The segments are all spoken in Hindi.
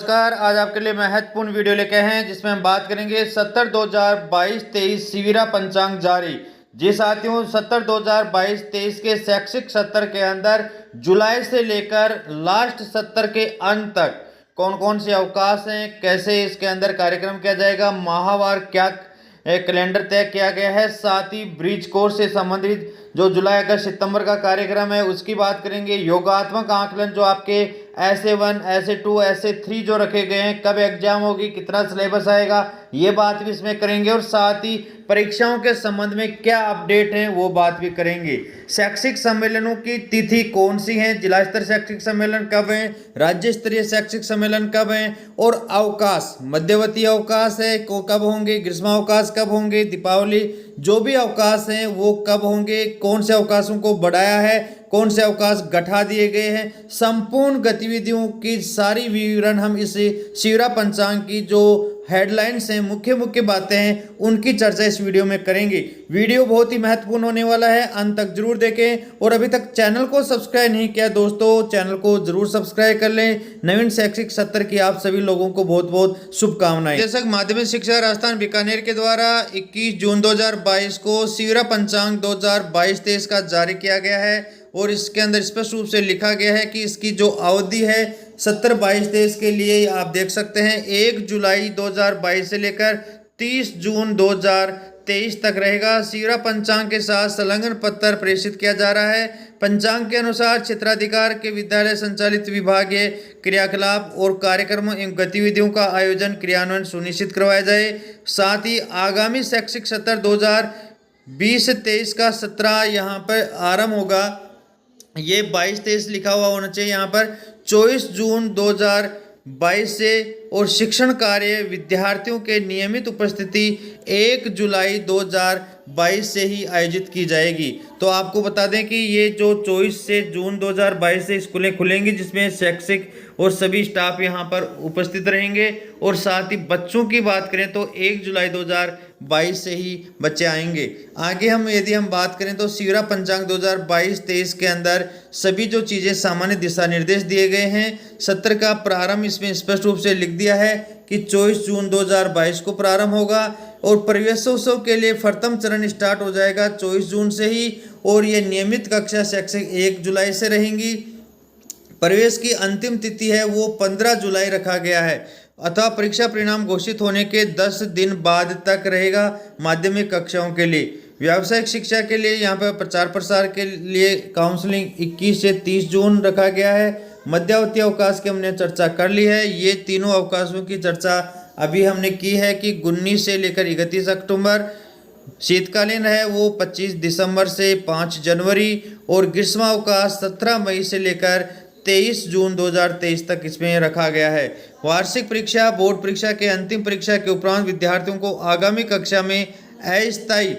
नमस्कार। आज आपके लिए महत्वपूर्ण वीडियो लेके हैं जिसमें हम बात करेंगे 70-2022-23 सिविरा पंचांग जारी। जी साथियों, 70-2022-23 के शैक्षिक सत्र के अंदर जुलाई से लेकर लास्ट सत्र के अंत तक कौन कौन से अवकाश हैं, कैसे इसके अंदर कार्यक्रम किया जाएगा, माहवार क्या कैलेंडर तय किया गया है, साथ ही ब्रिज कोर्स से संबंधित जो जुलाई अगस्त सितंबर का कार्यक्रम है उसकी बात करेंगे। योगात्मक आकलन जो आपके SA1 SA2 SA3 जो रखे गए हैं, कब एग्जाम होगी, कितना सिलेबस आएगा, ये बात भी इसमें करेंगे और साथ ही परीक्षाओं के संबंध में क्या अपडेट है वो बात भी करेंगे। शैक्षिक सम्मेलनों की तिथि कौन सी है, जिला स्तर शैक्षिक सम्मेलन कब है, राज्य स्तरीय शैक्षिक सम्मेलन कब है और अवकाश, मध्यवर्ती अवकाश है को कब होंगे, ग्रीष्मावकाश कब होंगे, दीपावली जो भी अवकाश हैं वो कब होंगे, कौन से अवकाशों को बढ़ाया है, कौन से अवकाश घटा दिए गए हैं, संपूर्ण गतिविधियों की सारी विवरण हम इस सिविरा पंचांग की जो हेडलाइंस हैं, मुख्य मुख्य बातें हैं, उनकी चर्चा इस वीडियो में करेंगे। वीडियो बहुत ही महत्वपूर्ण होने वाला है, अंत तक जरूर देखें और अभी तक चैनल को सब्सक्राइब नहीं किया दोस्तों, चैनल को जरूर सब्सक्राइब कर लें। नवीन शैक्षिक सत्र की आप सभी लोगों को बहुत बहुत शुभकामनाएं। निदेशक माध्यमिक शिक्षा राजस्थान बीकानेर के द्वारा 21 जून 2022 को सिविरा पंचांग 2022-23 का जारी किया गया है और इसके अंदर स्पष्ट रूप से लिखा गया है कि इसकी जो अवधि है 70-22-23 के लिए आप देख सकते हैं 1 जुलाई 2022 से लेकर 30 जून 2023 तक रहेगा। सिविरा पंचांग के साथ संलग्न पत्र प्रेषित किया जा रहा है। पंचांग के अनुसार क्षेत्राधिकार के विद्यालय संचालित विभागीय क्रियाकलाप और कार्यक्रमों एवं गतिविधियों का आयोजन क्रियान्वयन सुनिश्चित करवाया जाए। साथ ही आगामी शैक्षिक सत्र 2020-23 का सत्र यहाँ पर आरंभ होगा। ये 22-23 लिखा हुआ होना चाहिए यहाँ पर 24 जून 2022 से और शिक्षण कार्य विद्यार्थियों के नियमित उपस्थिति 1 जुलाई 2022 से ही आयोजित की जाएगी। तो आपको बता दें कि ये जो 24 से जून 2022 से स्कूलें खुलेंगी जिसमें शैक्षिक और सभी स्टाफ यहाँ पर उपस्थित रहेंगे और साथ ही बच्चों की बात करें तो 1 जुलाई 2022 से ही बच्चे आएंगे। आगे यदि हम बात करें तो सिविरा पंचांग 2022-23 के अंदर सभी जो चीज़ें सामान्य दिशा निर्देश दिए गए हैं। सत्र का प्रारंभ इसमें स्पष्ट रूप से लिख दिया है कि 24 जून 2022 को प्रारंभ होगा और प्रवेशोत्सव के लिए प्रथम चरण स्टार्ट हो जाएगा 24 जून से ही और ये नियमित कक्षा शैक्षिक 1 जुलाई से रहेंगी। प्रवेश की अंतिम तिथि है वो 15 जुलाई रखा गया है अथवा परीक्षा परिणाम घोषित होने के 10 दिन बाद तक रहेगा माध्यमिक कक्षाओं के लिए। व्यावसायिक शिक्षा के लिए यहाँ पर प्रचार प्रसार के लिए काउंसलिंग 21 से 30 जून रखा गया है। मध्यावधि अवकाश की हमने चर्चा कर ली है। ये तीनों अवकाशों की चर्चा अभी हमने की है कि 19 से लेकर 31 अक्टूबर, शीतकालीन है वो 25 दिसंबर से 5 जनवरी और ग्रीष्मावकाश 17 मई से लेकर 23 जून 2023 तक इसमें रखा गया है। वार्षिक परीक्षा बोर्ड परीक्षा के अंतिम परीक्षा के उपरांत विद्यार्थियों को आगामी कक्षा में अस्थायी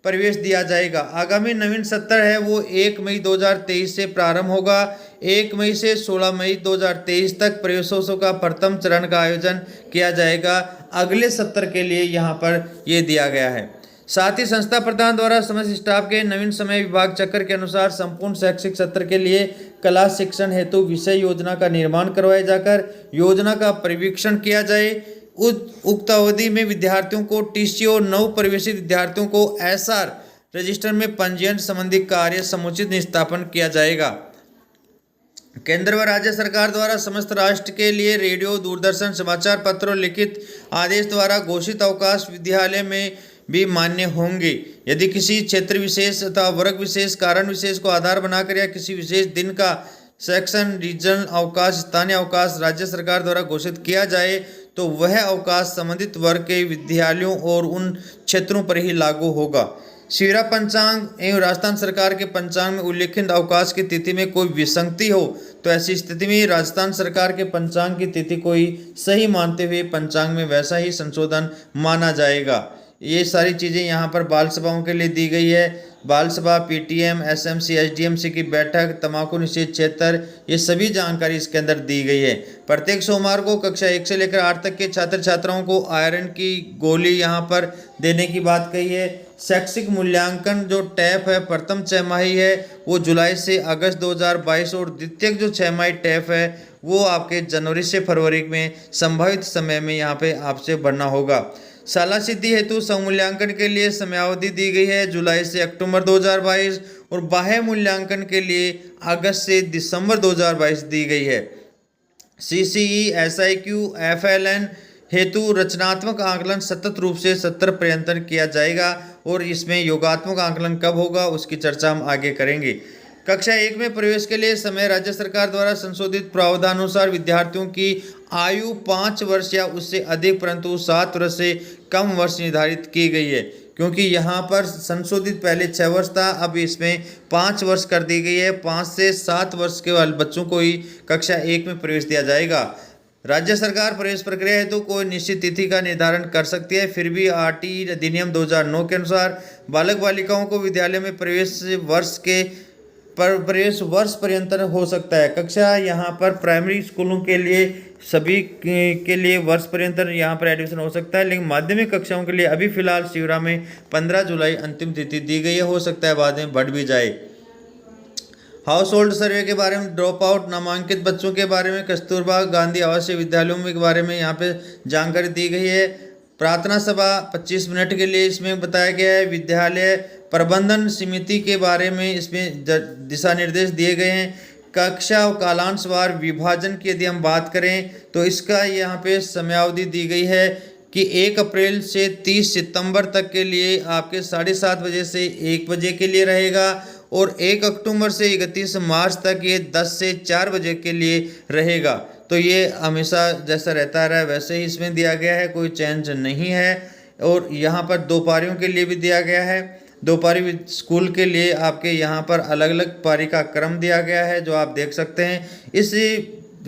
प्रवेश दिया जाएगा। आगामी नवीन सत्र है वो 1 मई 2023 से प्रारंभ होगा। 1 मई से 16 मई 2023 तक प्रवेशोत्सव का प्रथम चरण का आयोजन किया जाएगा। अगले सत्र के लिए यहाँ पर ये दिया गया है। साथ ही संस्था प्रधान द्वारा समस्त स्टाफ के नवीन समय विभाग चक्र के अनुसार संपूर्ण शैक्षिक सत्र के लिए कला शिक्षण हेतु विषय योजना का निर्माण करवाया जाकर योजना का परिवीक्षण किया जाए। उक्त अवधि में विद्यार्थियों को TC और नव प्रवेशित विद्यार्थियों को SR रजिस्टर में पंजीयन संबंधी कार्य समुचित निष्पादन किया जाएगा। केंद्र व राज्य सरकार द्वारा समस्त राष्ट्र के लिए रेडियो, दूरदर्शन, समाचार पत्र और लिखित आदेश द्वारा घोषित अवकाश विद्यालय में भी मान्य होंगे। यदि किसी क्षेत्र विशेष अथवा वर्ग विशेष, कारण विशेष को आधार बनाकर या किसी विशेष दिन का सेक्शन, रीजनल अवकाश, स्थानीय अवकाश राज्य सरकार द्वारा घोषित किया जाए तो वह अवकाश संबंधित वर्ग के विद्यालयों और उन क्षेत्रों पर ही लागू होगा। सिविरा पंचांग एवं राजस्थान सरकार के पंचांग में उल्लेखित अवकाश की तिथि में कोई विसंगति हो तो ऐसी स्थिति में राजस्थान सरकार के पंचांग की तिथि को ही सही मानते हुए पंचांग में वैसा ही संशोधन माना जाएगा। ये सारी चीज़ें यहाँ पर बाल सभाओं के लिए दी गई है। बाल सभा, PTM, SMC, SDMC की बैठक, तंबाकू निषेध क्षेत्र, ये सभी जानकारी इसके अंदर दी गई है। प्रत्येक सोमवार को कक्षा 1 से लेकर 8 तक के छात्र छात्राओं को आयरन की गोली यहाँ पर देने की बात कही है शैक्षिक मूल्यांकन जो टैप है प्रथम छमाही है वो जुलाई से अगस्त 2022 और द्वितीयक जो छमाही टैप है वो आपके जनवरी से फरवरी में संभावित समय में यहाँ पे आपसे भरना होगा। शाला सिद्धि हेतु स्वमूल्यांकन के लिए समयावधि दी गई है जुलाई से अक्टूबर 2022 और बाह्य मूल्यांकन के लिए अगस्त से दिसंबर 2022 दी गई है। CCE SIQ FLN हेतु रचनात्मक आकलन सतत रूप से 70 पर्यंत किया जाएगा और इसमें योगात्मक आकलन कब होगा उसकी चर्चा हम आगे करेंगे। कक्षा 1 में प्रवेश के लिए समय राज्य सरकार द्वारा संशोधित प्रावधानानुसार विद्यार्थियों की आयु 5 वर्ष या उससे अधिक परंतु 7 वर्ष से कम वर्ष निर्धारित की गई है, क्योंकि यहाँ पर संशोधित पहले 6 वर्ष था, अब इसमें 5 वर्ष कर दी गई है। 5 से 7 वर्ष के वाले बच्चों को ही कक्षा 1 में प्रवेश दिया जाएगा। राज्य सरकार प्रवेश प्रक्रिया हेतु कोई निश्चित तिथि का निर्धारण कर सकती है, फिर भी RT अधिनियम 2009 के अनुसार बालक बालिकाओं को विद्यालय में प्रवेश वर्ष पर्यंत हो सकता है। कक्षा यहाँ पर प्राइमरी स्कूलों के लिए सभी के लिए वर्ष पर्यंत यहाँ पर एडमिशन हो सकता है, लेकिन माध्यमिक कक्षाओं के लिए अभी फिलहाल शिवरा में 15 जुलाई अंतिम तिथि दी गई है, हो सकता है बाद में बढ़ भी जाए। हाउस होल्ड सर्वे के बारे में, ड्रॉप आउट नामांकित बच्चों के बारे में, कस्तूरबा गांधी आवासीय विद्यालयों के बारे में यहाँ पे जानकारी दी गई है। प्रार्थना सभा 25 मिनट के लिए इसमें बताया गया है। विद्यालय प्रबंधन समिति के बारे में इसमें दिशा निर्देश दिए गए हैं। कक्षा और कालांशवार विभाजन की यदि हम बात करें तो इसका यहाँ पे समयावधि दी गई है कि 1 अप्रैल से 30 सितंबर तक के लिए आपके 7:30 बजे से 1 बजे के लिए रहेगा और 1 अक्टूबर से 31 मार्च तक ये 10 से 4 बजे के लिए रहेगा। तो ये हमेशा जैसा रहता रहा वैसे ही इसमें दिया गया है, कोई चेंज नहीं है। और यहाँ पर 2 पारियों के लिए भी दिया गया है। 2 पारी स्कूल के लिए आपके यहाँ पर अलग अलग पारी का क्रम दिया गया है जो आप देख सकते हैं। इस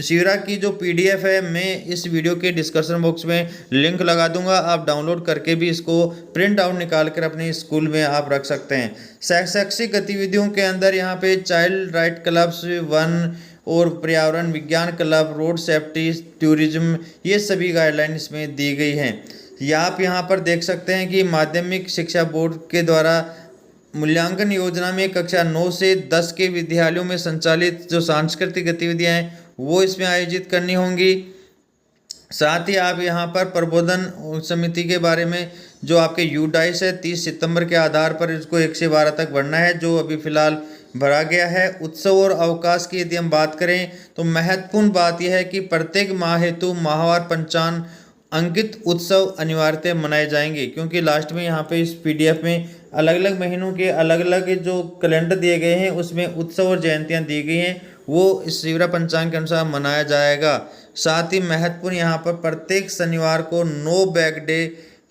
शिविरा की जो PDF है मैं इस वीडियो के डिस्क्रिप्शन बॉक्स में लिंक लगा दूंगा, आप डाउनलोड करके भी इसको प्रिंट आउट निकाल कर अपने स्कूल में आप रख सकते हैं। शैक्षिक गतिविधियों के अंदर यहाँ पे चाइल्ड राइट क्लब्स, वन और पर्यावरण विज्ञान क्लब, रोड सेफ्टी, टूरिज्म, ये सभी गाइडलाइन इसमें दी गई हैं। या आप यहाँ पर देख सकते हैं कि माध्यमिक शिक्षा बोर्ड के द्वारा मूल्यांकन योजना में कक्षा 9 से 10 के विद्यालयों में संचालित जो सांस्कृतिक गतिविधियाँ हैं वो इसमें आयोजित करनी होंगी। साथ ही आप यहाँ पर प्रबोधन समिति के बारे में जो आपके UDAIS है 30 सितंबर के आधार पर इसको 1 से 12 तक बढ़ना है, जो अभी फिलहाल भरा गया है। उत्सव और अवकाश की यदि हम बात करें तो महत्वपूर्ण बात यह है कि प्रत्येक माह हेतु माहवार पंचांग अंकित उत्सव अनिवार्यतः मनाए जाएंगे, क्योंकि लास्ट में यहाँ पे इस PDF में अलग अलग महीनों के अलग अलग जो कैलेंडर दिए गए हैं उसमें उत्सव और जयंतियाँ दी गई हैं, वो इस शिवरा पंचांग के अनुसार मनाया जाएगा। साथ ही महत्वपूर्ण यहाँ पर प्रत्येक शनिवार को नो बैग डे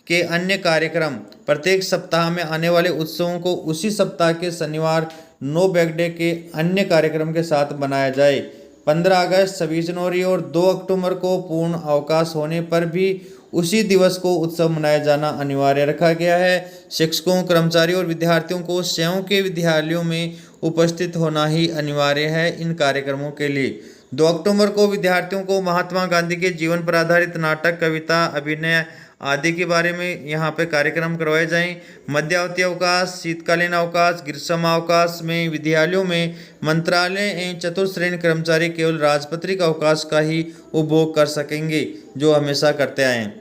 के अन्य कार्यक्रम प्रत्येक सप्ताह में आने वाले उत्सवों को उसी सप्ताह के शनिवार नो बैग डे के अन्य कार्यक्रम के साथ बनाया जाए। 15 अगस्त, 26 जनवरी और 2 अक्टूबर को पूर्ण अवकाश होने पर भी उसी दिवस को उत्सव मनाया जाना अनिवार्य रखा गया है। शिक्षकों, कर्मचारियों और विद्यार्थियों को स्वयं के विद्यालयों में उपस्थित होना ही अनिवार्य है इन कार्यक्रमों के लिए। 2 अक्टूबर को विद्यार्थियों को महात्मा गांधी के जीवन पर आधारित नाटक, कविता, अभिनय आदि के बारे में यहाँ पे कार्यक्रम करवाए जाएं। मध्यावधि अवकाश, शीतकालीन अवकाश, ग्रीष्म अवकाश में विद्यालयों में मंत्रालय एवं चतुर्थ श्रेणी कर्मचारी केवल राजपत्रित अवकाश का ही उपभोग कर सकेंगे, जो हमेशा करते आए हैं।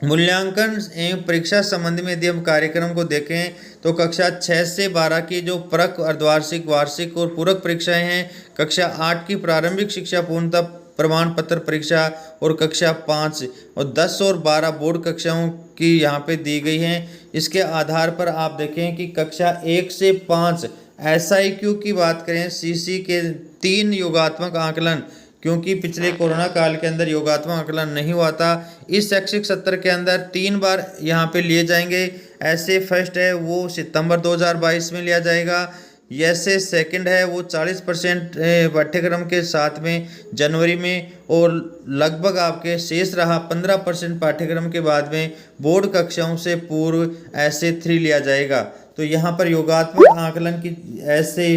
मूल्यांकन एवं परीक्षा संबंधी में यदि हम कार्यक्रम को देखें तो कक्षा 6 से 12 की जो परक, अर्धवार्षिक, वार्षिक और पूरक परीक्षाएं हैं, कक्षा 8 की प्रारंभिक शिक्षा पूर्णतः प्रमाण पत्र परीक्षा और कक्षा 5 और 10 और 12 बोर्ड कक्षाओं की यहाँ पे दी गई हैं। इसके आधार पर आप देखें कि कक्षा 1 से 5 SIQ की बात करें, CC के 3 योगात्मक आकलन, क्योंकि पिछले कोरोना काल के अंदर योगात्मक आकलन नहीं हुआ था, इस शैक्षिक सत्र के अंदर 3 बार यहाँ पे लिए जाएंगे। ऐसे फर्स्ट है वो सितंबर 2022 में लिया जाएगा, ऐसे सेकंड है वो 40% पाठ्यक्रम के साथ में जनवरी में, और लगभग आपके शेष रहा 15% पाठ्यक्रम के बाद में बोर्ड कक्षाओं से पूर्व ऐसे 3 लिया जाएगा। तो यहाँ पर योगात्मक आकलन की ऐसे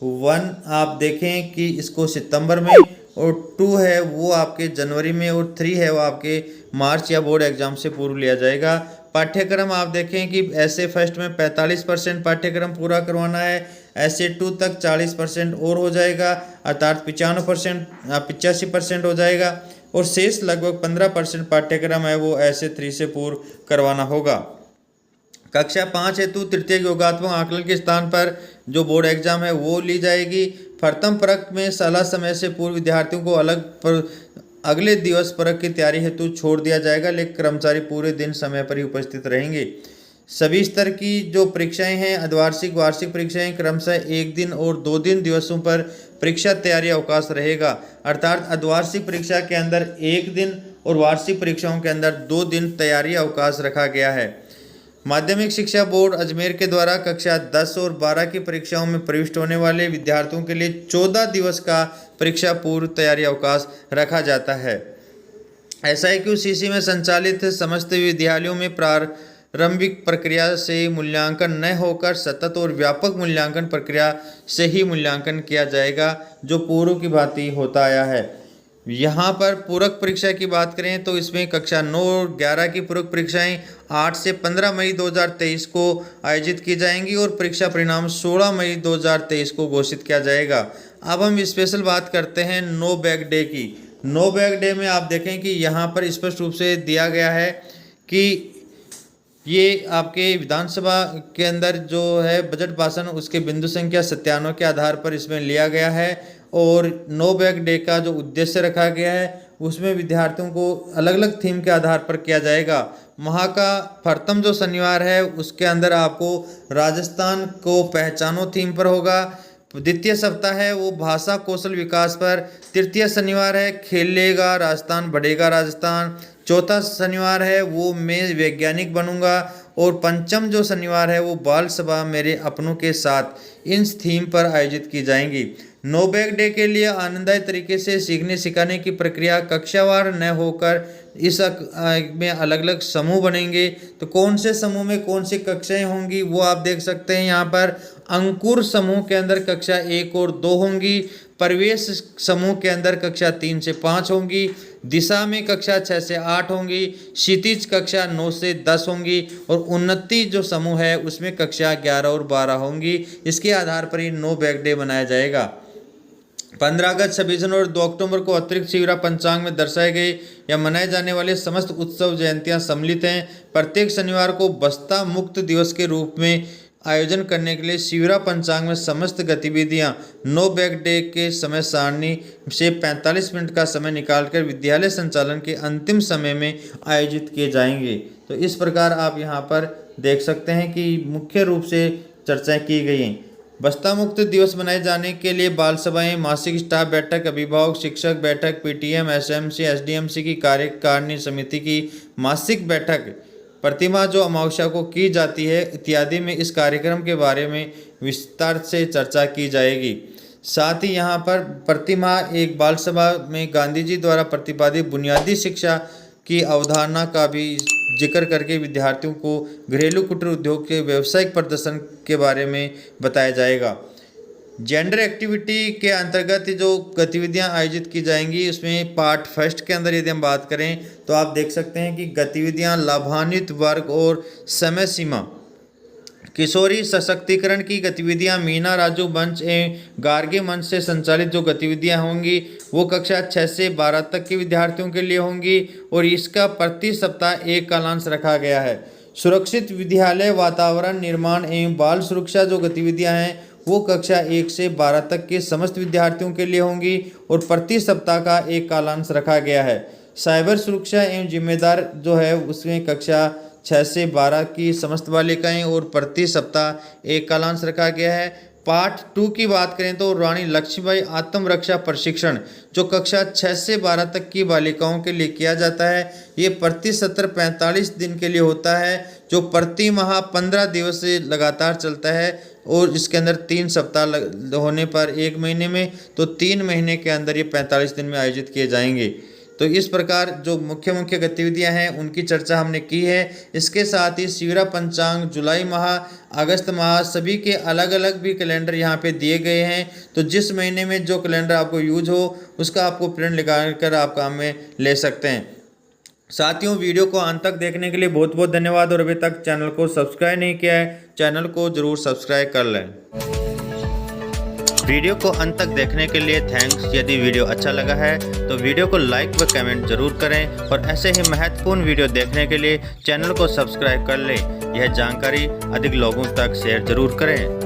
1 आप देखें कि इसको सितंबर में, और 2 है वो आपके जनवरी में, और 3 है वो आपके मार्च या बोर्ड एग्जाम से पूर्व लिया जाएगा। पाठ्यक्रम आप देखें कि ऐसे फर्स्ट में 45% पाठ्यक्रम पूरा करवाना है, ऐसे 2 तक 40% और हो जाएगा, अर्थात 85% हो जाएगा, और शेष लगभग 15% पाठ्यक्रम है वो ऐसे 3 से पूर्ण करवाना होगा। कक्षा 5 हेतु तृतीय योगात्मक आकलन के स्थान पर जो बोर्ड एग्जाम है वो ली जाएगी। प्रथम परख में शाला समय से पूर्व विद्यार्थियों को अगले दिवस परख की तैयारी हेतु छोड़ दिया जाएगा, लेकिन कर्मचारी पूरे दिन समय पर ही उपस्थित रहेंगे। सभी स्तर की जो परीक्षाएं हैं, अर्धवार्षिक वार्षिक परीक्षाएं क्रमशः 1 दिन और 2 दिन दिवसों पर परीक्षा तैयारी अवकाश रहेगा, अर्थात अर्धवार्षिक परीक्षा के अंदर 1 दिन और वार्षिक परीक्षाओं के अंदर 2 दिन तैयारी अवकाश रखा गया है। माध्यमिक शिक्षा बोर्ड अजमेर के द्वारा कक्षा 10 और 12 की परीक्षाओं में प्रविष्ट होने वाले विद्यार्थियों के लिए 14 दिवस का परीक्षा पूर्व तैयारी अवकाश रखा जाता है। SIQ-CC में संचालित समस्त विद्यालयों में प्रारंभिक प्रक्रिया से मूल्यांकन न होकर सतत और व्यापक मूल्यांकन प्रक्रिया से ही मूल्यांकन किया जाएगा, जो पूर्व की भांति होता आया है। यहाँ पर पूरक परीक्षा की बात करें तो इसमें कक्षा 9 और 11 की पूरक परीक्षाएं 8 से 15 मई 2023 को आयोजित की जाएंगी और परीक्षा परिणाम 16 मई 2023 को घोषित किया जाएगा। अब हम स्पेशल बात करते हैं नो बैग डे की। नो बैग डे में आप देखें कि यहाँ पर स्पष्ट रूप से दिया गया है कि ये आपके विधानसभा के अंदर जो है बजट भाषण उसके बिंदु संख्या 97 के आधार पर इसमें लिया गया है, और नो बैग डे का जो उद्देश्य रखा गया है उसमें विद्यार्थियों को अलग अलग थीम के आधार पर किया जाएगा। माह का प्रथम जो शनिवार है उसके अंदर आपको राजस्थान को पहचानो थीम पर होगा, द्वितीय सप्ताह है वो भाषा कौशल विकास पर, तृतीय शनिवार है खेलेगा राजस्थान बढ़ेगा राजस्थान, चौथा शनिवार है वो मैं वैज्ञानिक बनूंगा, और पंचम जो शनिवार है वो बाल सभा मेरे अपनों के साथ इन थीम पर आयोजित की जाएंगी। नो बैग डे के लिए आनंददायी तरीके से सीखने सिखाने की प्रक्रिया कक्षावार न होकर इस में अलग अलग समूह बनेंगे। तो कौन से समूह में कौन सी कक्षाएं होंगी वो आप देख सकते हैं यहाँ पर। अंकुर समूह के अंदर कक्षा 1 और 2 होंगी, प्रवेश समूह के अंदर कक्षा 3 से 5 होंगी, दिशा में कक्षा 6 से 8 होंगी, क्षितिज कक्षा 9 से 10 होंगी, और उन्नति जो समूह है उसमें कक्षा 11 और 12 होंगी। इसके आधार पर ही नो बैग डे मनाया जाएगा। 15 अगस्त 26 जनवरी और 2 अक्टूबर को अतिरिक्त शिविरा पंचांग में दर्शाए गए या मनाए जाने वाले समस्त उत्सव जयंतियां सम्मिलित हैं। प्रत्येक शनिवार को बस्ता मुक्त दिवस के रूप में आयोजन करने के लिए शिविरा पंचांग में समस्त गतिविधियां नो बैग डे के समय सारणी से 45 मिनट का समय निकालकर विद्यालय संचालन के अंतिम समय में आयोजित किए जाएंगे। तो इस प्रकार आप यहाँ पर देख सकते हैं कि मुख्य रूप से चर्चाएं की गई हैं। बस्ता मुक्त दिवस मनाए जाने के लिए बाल सभाएं, मासिक स्टाफ बैठक, अभिभावक शिक्षक बैठक, PTM, SMC, SDMC की कार्यकारिणी समिति की मासिक बैठक, प्रतिमा जो अमावस्या को की जाती है इत्यादि में इस कार्यक्रम के बारे में विस्तार से चर्चा की जाएगी। साथ ही यहाँ पर प्रतिमा एक बाल सभा में गांधी जी द्वारा प्रतिपादित बुनियादी शिक्षा की अवधारणा का भी जिक्र करके विद्यार्थियों को घरेलू कुटीर उद्योग के व्यावसायिक प्रदर्शन के बारे में बताया जाएगा। जेंडर एक्टिविटी के अंतर्गत जो गतिविधियां आयोजित की जाएंगी उसमें पार्ट फर्स्ट के अंदर यदि हम बात करें तो आप देख सकते हैं कि गतिविधियां लाभान्वित वर्ग और समय सीमा, किशोरी सशक्तिकरण की गतिविधियां मीना राजू मंच एवं गार्गी मंच से संचालित जो गतिविधियां होंगी वो कक्षा 6 से 12 तक के विद्यार्थियों के लिए होंगी, और इसका प्रति सप्ताह एक कालांश रखा गया है। सुरक्षित विद्यालय वातावरण निर्माण एवं बाल सुरक्षा जो गतिविधियां हैं वो कक्षा 1 से 12 तक के समस्त विद्यार्थियों के लिए होंगी, और प्रति सप्ताह का एक कालांश रखा गया है। साइबर सुरक्षा एवं जिम्मेदार जो है उसमें कक्षा 6 से 12 की समस्त बालिकाएं और प्रति सप्ताह एक कालांश रखा गया है। पार्ट 2 की बात करें तो रानी लक्ष्मीबाई आत्मरक्षा प्रशिक्षण जो कक्षा 6 से 12 तक की बालिकाओं के लिए किया जाता है, ये प्रति सत्र 45 दिन के लिए होता है, जो प्रति माह 15 दिवस से लगातार चलता है, और इसके अंदर 3 सप्ताह होने पर 1 महीने में, तो 3 महीने के अंदर ये 45 दिन में आयोजित किए जाएंगे। तो इस प्रकार जो मुख्य मुख्य गतिविधियां हैं उनकी चर्चा हमने की है। इसके साथ ही शिविरा पंचांग जुलाई माह, अगस्त माह सभी के अलग अलग भी कैलेंडर यहाँ पे दिए गए हैं। तो जिस महीने में जो कैलेंडर आपको यूज हो उसका आपको प्रिंट लगा कर आप काम में ले सकते हैं। साथियों, वीडियो को अंत तक देखने के लिए बहुत बहुत धन्यवाद। और अभी तक चैनल को सब्सक्राइब नहीं किया है, चैनल को जरूर सब्सक्राइब कर लें। वीडियो को अंत तक देखने के लिए थैंक्स। यदि वीडियो अच्छा लगा है तो वीडियो को लाइक व कमेंट जरूर करें और ऐसे ही महत्वपूर्ण वीडियो देखने के लिए चैनल को सब्सक्राइब कर लें। यह जानकारी अधिक लोगों तक शेयर जरूर करें।